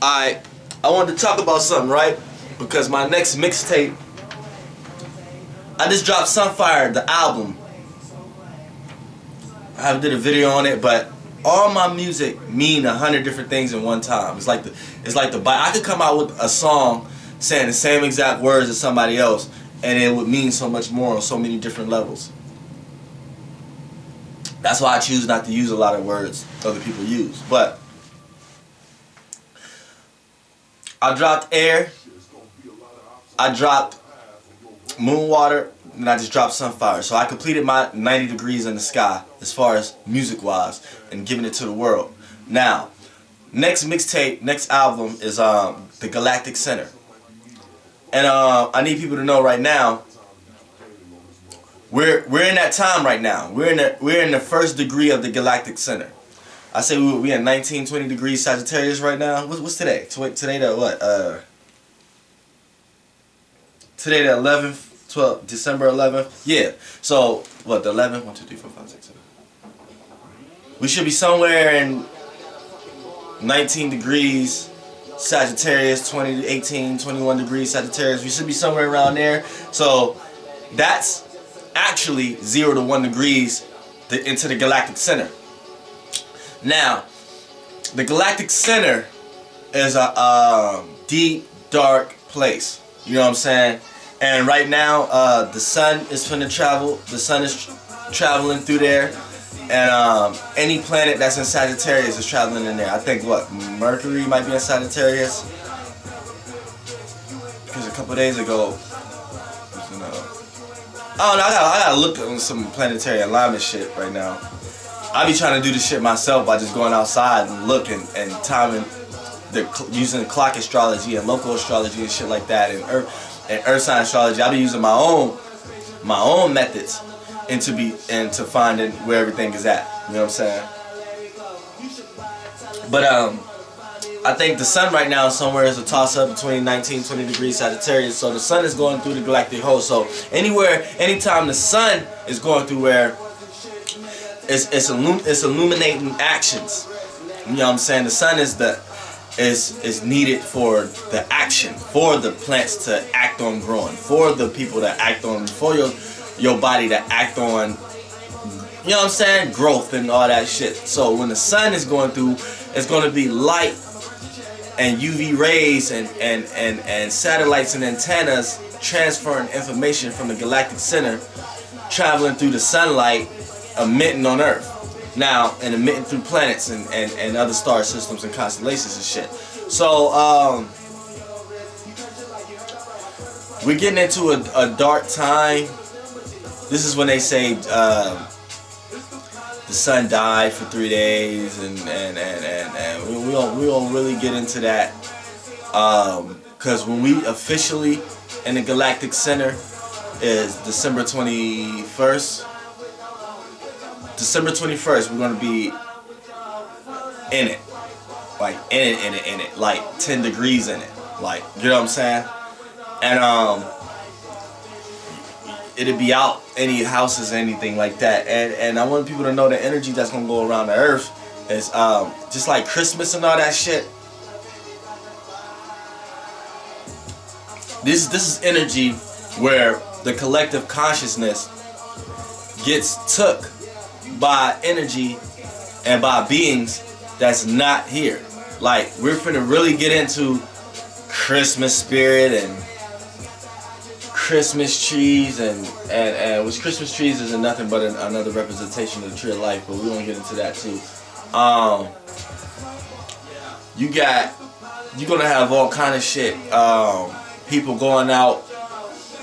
I wanted to talk about something, right? Because my next mixtape, I just dropped Sunfire, the album. I haven't did a video on it, but all my music mean 100 different things in one time. It's like the I could come out with a song saying the same exact words as somebody else, and it would mean so much more on so many different levels. That's why I choose not to use a lot of words other people use. But I dropped Air, I dropped Moonwater, and I just dropped Sunfire. So I completed my 90 degrees in the sky as far as music wise and giving it to the world. Now, next mixtape, next album is the Galactic Center. And I need people to know right now, we're in that time right now. We're in the first degree of the Galactic Center. I say we at 19, 20 degrees Sagittarius right now. What's today? Today the what? Today the 11th, 12th, December 11th. Yeah. So what? The 11th. 1, 2, 3, 4, 5, 6, 7. We should be somewhere in 19 degrees Sagittarius, 20 to 18, 21 degrees Sagittarius. We should be somewhere around there. So that's actually 0 to 1 degrees into the Galactic Center. Now, the Galactic Center is a deep, dark place. You know what I'm saying? And right now, the sun is finna travel. The sun is traveling through there. And any planet that's in Sagittarius is traveling in there. I think, what, Mercury might be in Sagittarius? Because a couple days ago, I don't know, I gotta look at some planetary alignment shit right now. I be trying to do this shit myself by just going outside and looking and timing, using clock astrology and local astrology and shit like that, and earth sign astrology. I be using my own methods into finding where everything is at. You know what I'm saying? But I think the sun right now somewhere is a toss-up between 19, 20 degrees Sagittarius. So the sun is going through the galactic hole. So anytime the sun is going through where it's illuminating actions. You know what I'm saying? The sun is needed for the action, for the plants to act on growing, for the people to act on, for your body to act on, you know what I'm saying, growth and all that shit. So when the sun is going through, it's going to be light and UV rays and satellites and antennas transferring information from the galactic center, traveling through the sunlight, emitting on Earth. Now, and emitting through planets and other star systems and constellations and shit. So, we're getting into a dark time. This is when they say the sun died for 3 days, and we don't really get into that, because when we officially in the Galactic Center is December 21st. December 21st, we're gonna be in it, like in it, like 10 degrees in it, like, you know what I'm saying? And it'll be out any houses, anything like that. And I want people to know the energy that's gonna go around the earth is just like Christmas and all that shit. This is energy where the collective consciousness gets took by energy and by beings that's not here. Like, we're finna really get into Christmas spirit and Christmas trees and which Christmas trees isn't nothing but another representation of the tree of life, but we won't get into that too. You're gonna have all kind of shit. People going out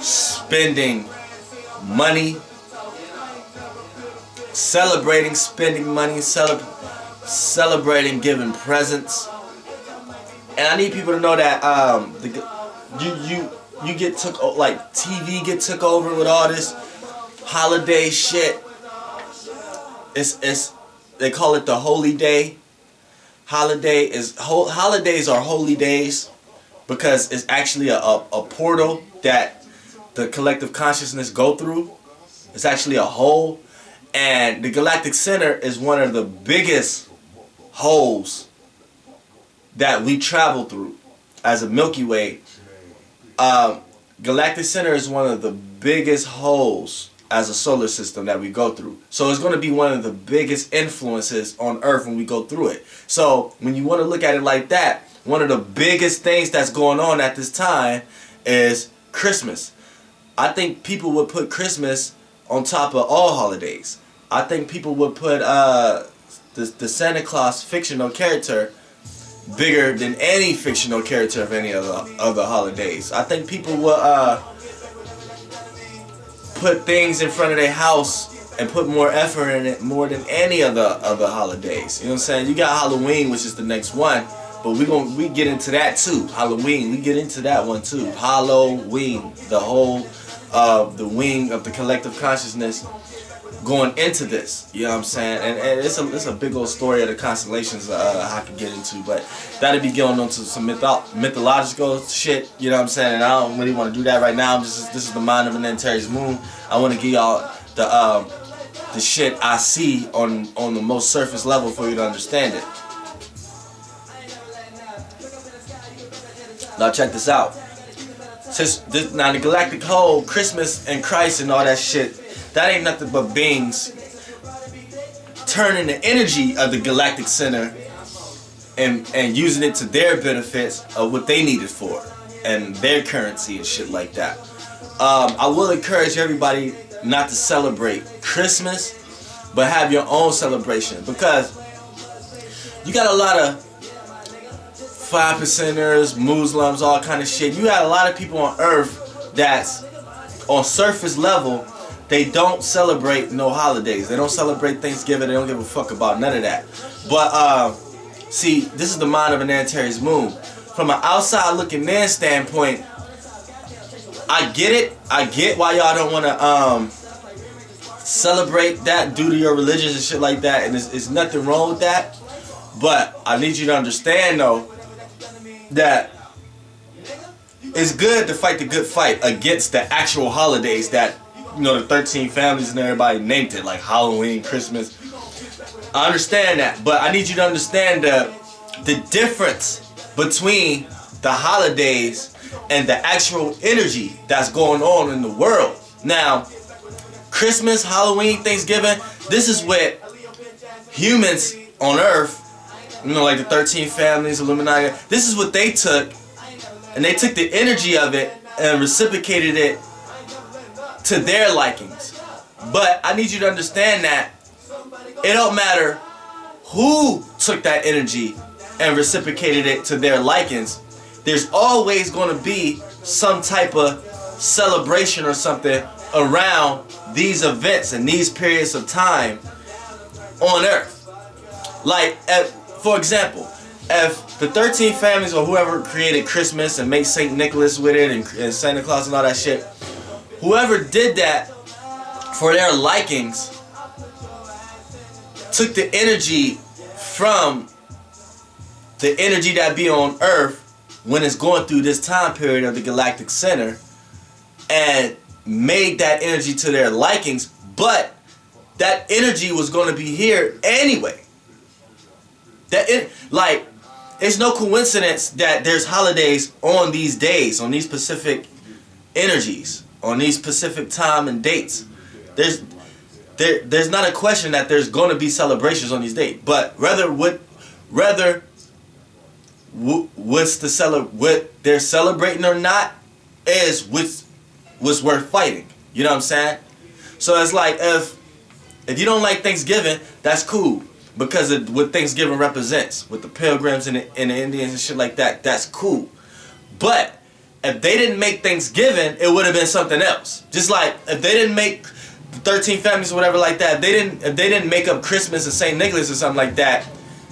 spending money, celebrating spending money, celebrating giving presents. And I need people to know that you get took, like TV get took over with all this holiday shit. It's they call it the HolyDaise. Holidays are holy days because it's actually a portal that the collective consciousness go through. It's actually a hole, and the Galactic Center is one of the biggest holes that we travel through as a Milky Way, Galactic Center is one of the biggest holes as a solar system that we go through. So it's going to be one of the biggest influences on Earth when we go through it. So when you want to look at it like that, one of the biggest things that's going on at this time is Christmas. I think people would put Christmas on top of all holidays. I think people would put the Santa Claus fictional character bigger than any fictional character of any other holidays. I think people will put things in front of their house and put more effort in it more than any other holidays. You know what I'm saying? You got Halloween, which is the next one, but we get into that too. Halloween, we get into that one too. Halloween, the whole the wing of the collective consciousness going into this, you know what I'm saying, and it's a big old story of the constellations I could get into, but that'd be going on to some mythological shit, you know what I'm saying, and I don't really want to do that right now. This is the mind of an Antares moon. I want to give y'all the shit I see on the most surface level for you to understand it. Now check this out. Now the galactic whole, Christmas and Christ and all that shit, that ain't nothing but beings turning the energy of the galactic center and using it to their benefits of what they need it for and their currency and shit like that. I will encourage everybody not to celebrate Christmas, but have your own celebration, because you got a lot of 5%ers, Muslims, all kind of shit. You got a lot of people on Earth that's on surface level. They don't celebrate no holidays. They don't celebrate Thanksgiving. They don't give a fuck about none of that. But see, this is the mind of an Antares moon. From an outside looking in standpoint, I get it. I get why y'all don't want to celebrate that due to your religions and shit like that. And there's nothing wrong with that. But I need you to understand though that it's good to fight the good fight against the actual holidays that, you know, the 13 families and everybody named it, like Halloween, Christmas. I understand that, but I need you to understand the difference between the holidays and the actual energy that's going on in the world. Now, Christmas, Halloween, Thanksgiving, this is what humans on Earth, you know, like the 13 families, Illuminati, this is what they took, and they took the energy of it and reciprocated it to their likings. But I need you to understand that it don't matter who took that energy and reciprocated it to their likings. There's always going to be some type of celebration or something around these events and these periods of time on Earth. Like, for example, if the 13 families or whoever created Christmas and made St. Nicholas with it and Santa Claus and all that shit, whoever did that for their likings took the energy from the energy that be on Earth when it's going through this time period of the galactic center and made that energy to their likings, but that energy was going to be here anyway. It's no coincidence that there's holidays on these days, on these specific energies, on these specific time and dates. There's not a question that there's going to be celebrations on these dates, but what they're celebrating or not is what's worth fighting. You know what I'm saying? So it's like, if you don't like Thanksgiving, that's cool, because of what Thanksgiving represents with the pilgrims and the Indians and shit like that. That's cool. But if they didn't make Thanksgiving, it would have been something else. Just like if they didn't make the 13 families or whatever like that, if they didn't make up Christmas and St. Nicholas or something like that,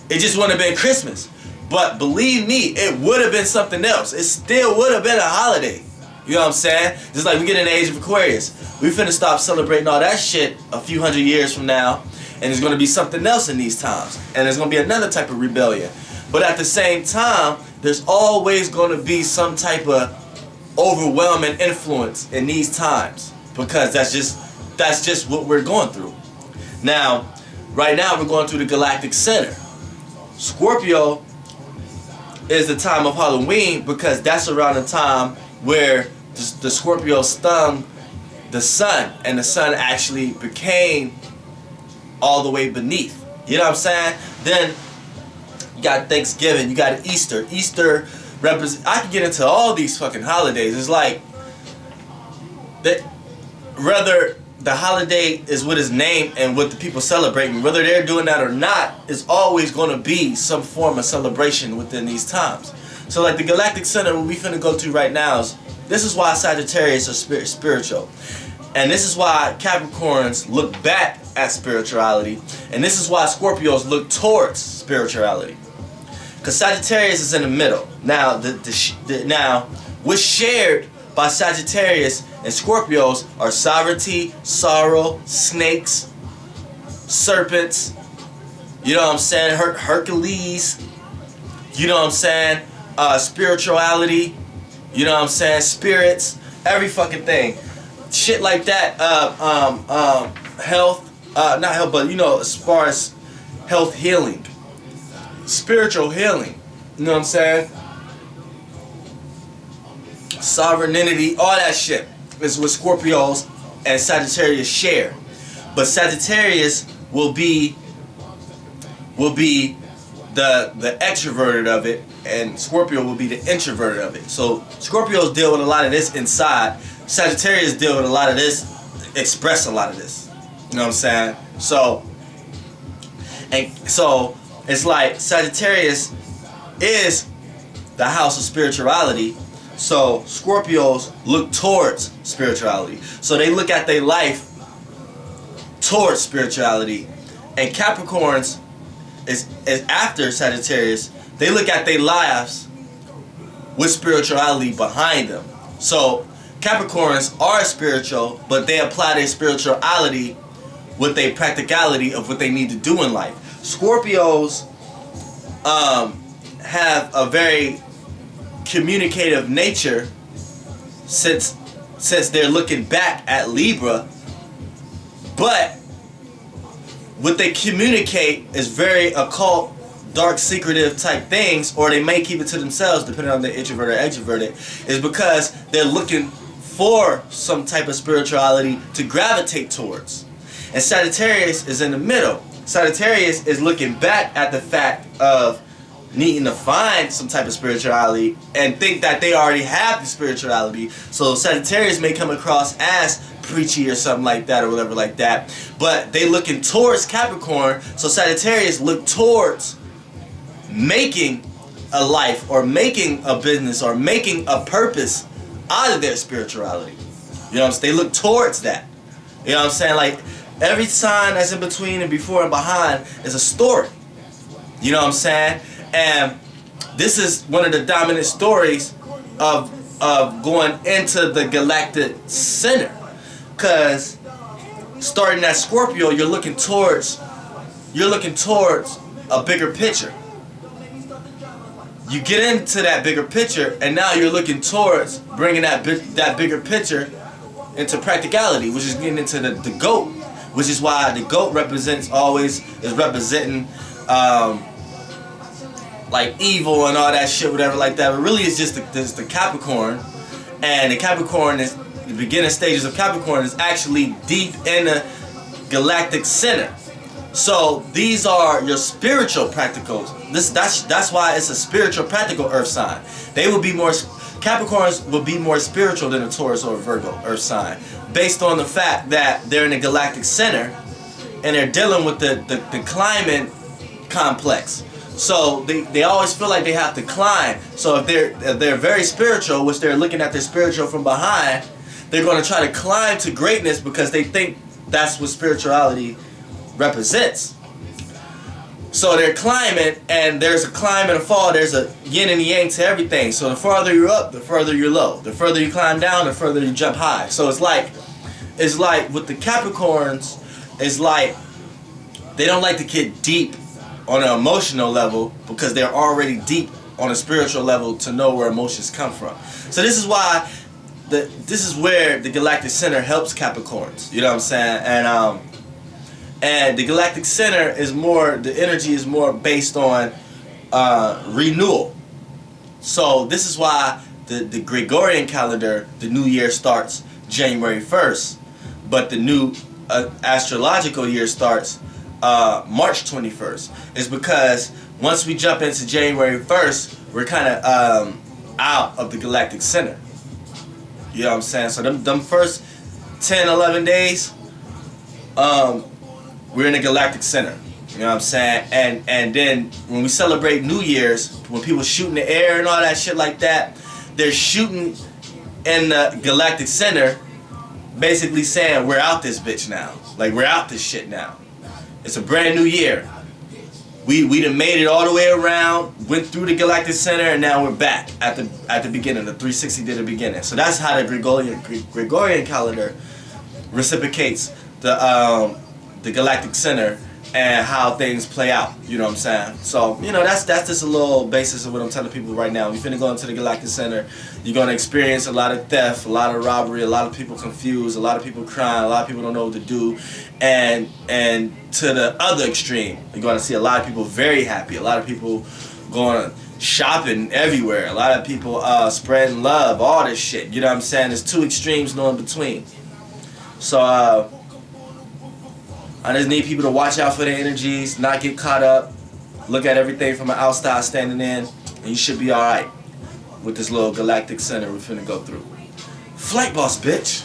it just wouldn't have been Christmas. But believe me, it would have been something else. It still would have been a holiday. You know what I'm saying? Just like we get in the age of Aquarius. We finna stop celebrating all that shit a few hundred years from now, and there's gonna be something else in these times. And there's gonna be another type of rebellion. But at the same time, there's always gonna be some type of overwhelming influence in these times, because that's just what we're going through. Now, right now we're going through the galactic center. Scorpio is the time of Halloween because that's around the time where the Scorpio stung the sun, and the sun actually became all the way beneath. You know what I'm saying? Then you got Thanksgiving, you got Easter. Easter represents. I can get into all these fucking holidays. It's like that. Whether the holiday is what is named and what the people celebrating, whether they're doing that or not, is always going to be some form of celebration within these times. So like the Galactic Center, what we finna go to right now, is this is why Sagittarius are spiritual. And this is why Capricorns look back at spirituality. And this is why Scorpios look towards spirituality. Because Sagittarius is in the middle. Now, now what's shared by Sagittarius and Scorpios are sovereignty, sorrow, snakes, serpents, you know what I'm saying, Hercules, you know what I'm saying, spirituality, you know what I'm saying, spirits, every fucking thing. Shit like that, health, not health, but you know, as far as health, healing, spiritual healing, you know what I'm saying? Sovereignty, all that shit is what Scorpios and Sagittarius share. But Sagittarius will be the extroverted of it, and Scorpio will be the introverted of it. So Scorpios deal with a lot of this inside. Sagittarius deal with a lot of this, express a lot of this. You know what I'm saying? So it's like Sagittarius is the house of spirituality. So Scorpios look towards spirituality. So they look at their life towards spirituality. And Capricorns is after Sagittarius. They look at their lives with spirituality behind them. So Capricorns are spiritual, but they apply their spirituality with their practicality of what they need to do in life. Scorpios have a very communicative nature since they're looking back at Libra, but what they communicate is very occult, dark, secretive type things, or they may keep it to themselves depending on the introverted or extroverted, is because they're looking for some type of spirituality to gravitate towards. And Sagittarius is in the middle. Sagittarius is looking back at the fact of needing to find some type of spirituality and think that they already have the spirituality. So Sagittarius may come across as preachy or something like that or whatever like that, but they looking towards Capricorn. So Sagittarius look towards making a life or making a business or making a purpose out of their spirituality. You know what I'm saying? They look towards that. You know what I'm saying? Like every sign that's in between and before and behind is a story. You know what I'm saying? And this is one of the dominant stories of going into the Galactic Center. Because starting at Scorpio, you're looking towards a bigger picture. You get into that bigger picture, and now you're looking towards bringing that bigger picture into practicality, which is getting into the goat, which is why the goat is representing like evil and all that shit, whatever like that. But really, it's just the Capricorn, and the Capricorn is the beginning stages of Capricorn is actually deep in the Galactic Center. So these are your spiritual practicals. That's why it's a spiritual practical Earth sign. Capricorns will be more spiritual than a Taurus or a Virgo Earth sign, based on the fact that they're in the Galactic Center and they're dealing with the climate complex. So they always feel like they have to climb. So if they're very spiritual, which they're looking at their spiritual from behind, they're going to try to climb to greatness because they think that's what spirituality represents. So they're climbing, and there's a climb and a fall. There's a yin and yang to everything. So the farther you're up, the further you're low. The further you climb down, the further you jump high. So it's like with the Capricorns, it's like they don't like to get deep on an emotional level because they're already deep on a spiritual level to know where emotions come from. So this is why this is where the Galactic Center helps Capricorns. You know what I'm saying? And the Galactic Center is more, the energy is more based on renewal. So this is why the Gregorian calendar, the new year starts January 1st, but the new astrological year starts March 21st. It's because once we jump into January 1st, we're kind of out of the galactic center. You know what I'm saying? So them first 10, 11 days, we're in the galactic center. You know what I'm saying? And then when we celebrate New Year's, when people shoot in the air and all that shit like that, they're shooting in the galactic center, basically saying we're out this bitch now. Like, we're out this shit now. It's a brand new year. We done made it all the way around, went through the galactic center, and now we're back at the beginning. The 360 did the beginning. So that's how the Gregorian calendar reciprocates the galactic center and how things play out. You know what I'm saying? So, you know, that's just a little basis of what I'm telling people right now. You're finna go into the galactic center. You're gonna experience a lot of theft, a lot of robbery, a lot of people confused, a lot of people crying, a lot of people don't know what to do, and to the other extreme, you're gonna see a lot of people very happy, a lot of people going shopping everywhere, a lot of people spreading love, all this shit. You know what I'm saying? There's two extremes, no in between. So I just need people to watch out for their energies, not get caught up, look at everything from an outside standing in, and you should be alright with this little galactic center we're finna go through. FlightBoss, bitch.